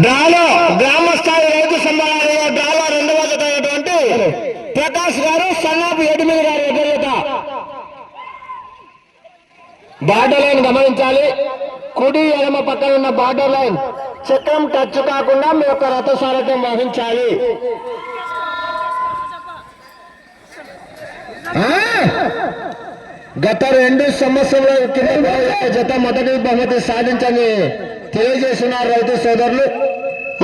డ్రాలో గ్రామ స్థాయి రైతు సంబరాలలో డ్రాలో రెండవ జత అయినటువంటి ప్రకాష్ గారు సన్నాపు 8 గారు ఎదురుత బార్డర్ లైన్ గమనించాలి. కుడి ఎడమ పక్కన ఉన్న బార్డర్ లైన్ చక్రం టచ్ కాకుండా మీ యొక్క రథసారథ్యం వహించాలి. గత 2 సంవత్సరాల జత మొదటి బహుమతి సాధించని తెలియజేస్తున్నారు రైతు సోదరులు.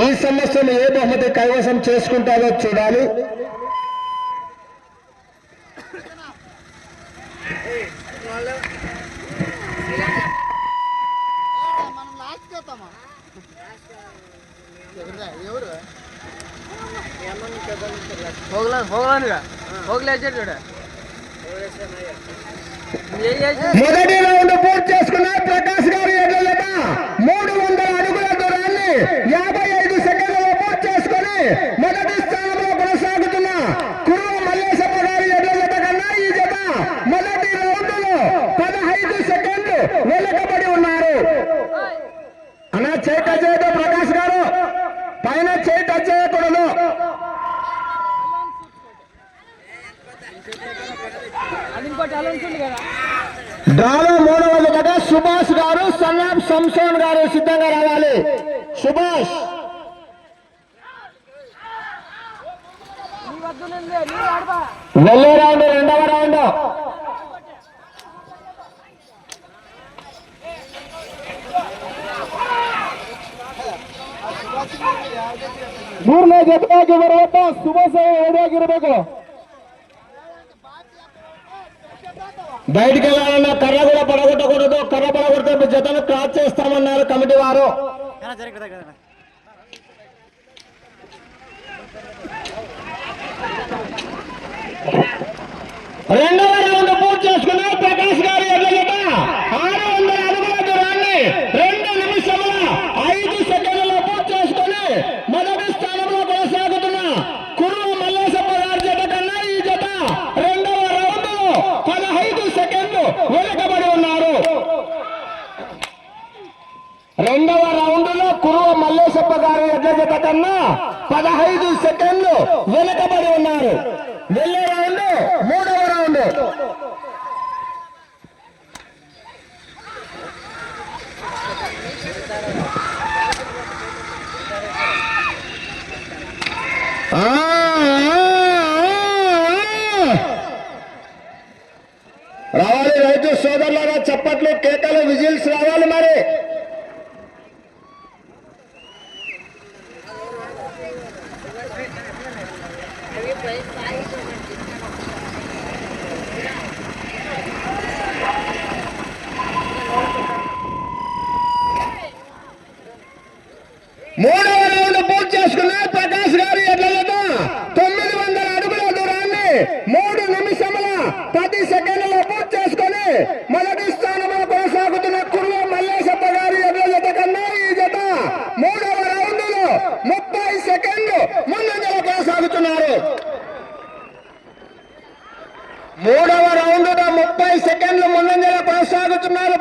ఈ సంవత్సరం ఏ బహుమతి కైవసం చేసుకుంటారో చూడాలి. మొదటి రౌండ్ పూర్తి చేసుకున్నారు ప్రకాష్ గారు. 300 అడుగుల దూరాన్ని 55 సెకండ్లలో పూర్తి చేసుకుని మొదటి స్థానంలో కొనసాగుతున్న కురువ మల్లేశప్ప గారి ఎడ్ల జత కన్నా ఈ జత మొదటి రౌండ్ లో 15 సెకండ్లు వెనుకబడి ఉన్నారు. అన్నా చేయి టచ్ చేయదు ప్రకాష్ గారు, పైన చేయి టచ్ చేయకూడదు. డ్రాలో 3వ జతగా సుభాష్ గారు సన్నాప్ సంసోన్ గారు సిద్ధంగా రావాలి. సుభాష్ వెళ్ళే రౌండ్, 2వ రౌండ్. ಮೂರನೇ ಜೊತೆಯಾಗಿ ಬರುವಂತ ಸುಭಾಷ್ ಹೇಗಿರಬೇಕು. బయటికి వెళ్ళాలన్నా కర్ర కూడా పడగొట్టకూడదు. కర్ర పడగొడితే జతను క్రాస్ చేస్తామన్నారు కమిటీ వారు. 2వ రౌండ్ పూర్తి చేసుకున్నారు ప్రకాష్ గారు. ఎడ్ల జత 600 అడుగుల దూరాన్ని 2 నిమిషముల 5 సెకండ్లలో పూర్తి చేసుకుని మొదటి స్థానంలో కొనసాగుతున్న కురువ మల్లేశప్ప గారి జత కన్నా ఈ జత 2వ రౌండ్ లో 15 సెకండ్లు వెనుకబడి ఉన్నారు. 2వ రౌండ్ లో కురువ మల్లేశప్ప గారి ఎడ్ల జత కన్నా 15 సెకండ్లు వెనుకబడి ఉన్నారు. వెళ్ళే రౌండ్ 3వ రౌండ్. రావాలి రైతు సోదరులారా, చప్పట్లు, కేకలు, విజిల్స్ రావాలి. మరి మూడవ రౌండ్ పూర్తి చేసుకున్నారు ప్రకాష్ గారు. ఎడ్ల జత 900 అడుగుల దూరాన్ని 3 నిమిషముల 10 సెకండ్లలో పూర్తి చేసుకుని మొదటి స్థానంలో కొనసాగుతున్న కురువ మల్లేశప్ప గారి ఎడ్ల జత కన్నా ఈ జత 3వ రౌండ్ లో 30 సెకండ్లు ముందంజలో కొనసాగుతున్నారు. 3వ రౌండ్ లో 30 సెకండ్లు ముందంజలో కొనసాగుతున్నారు.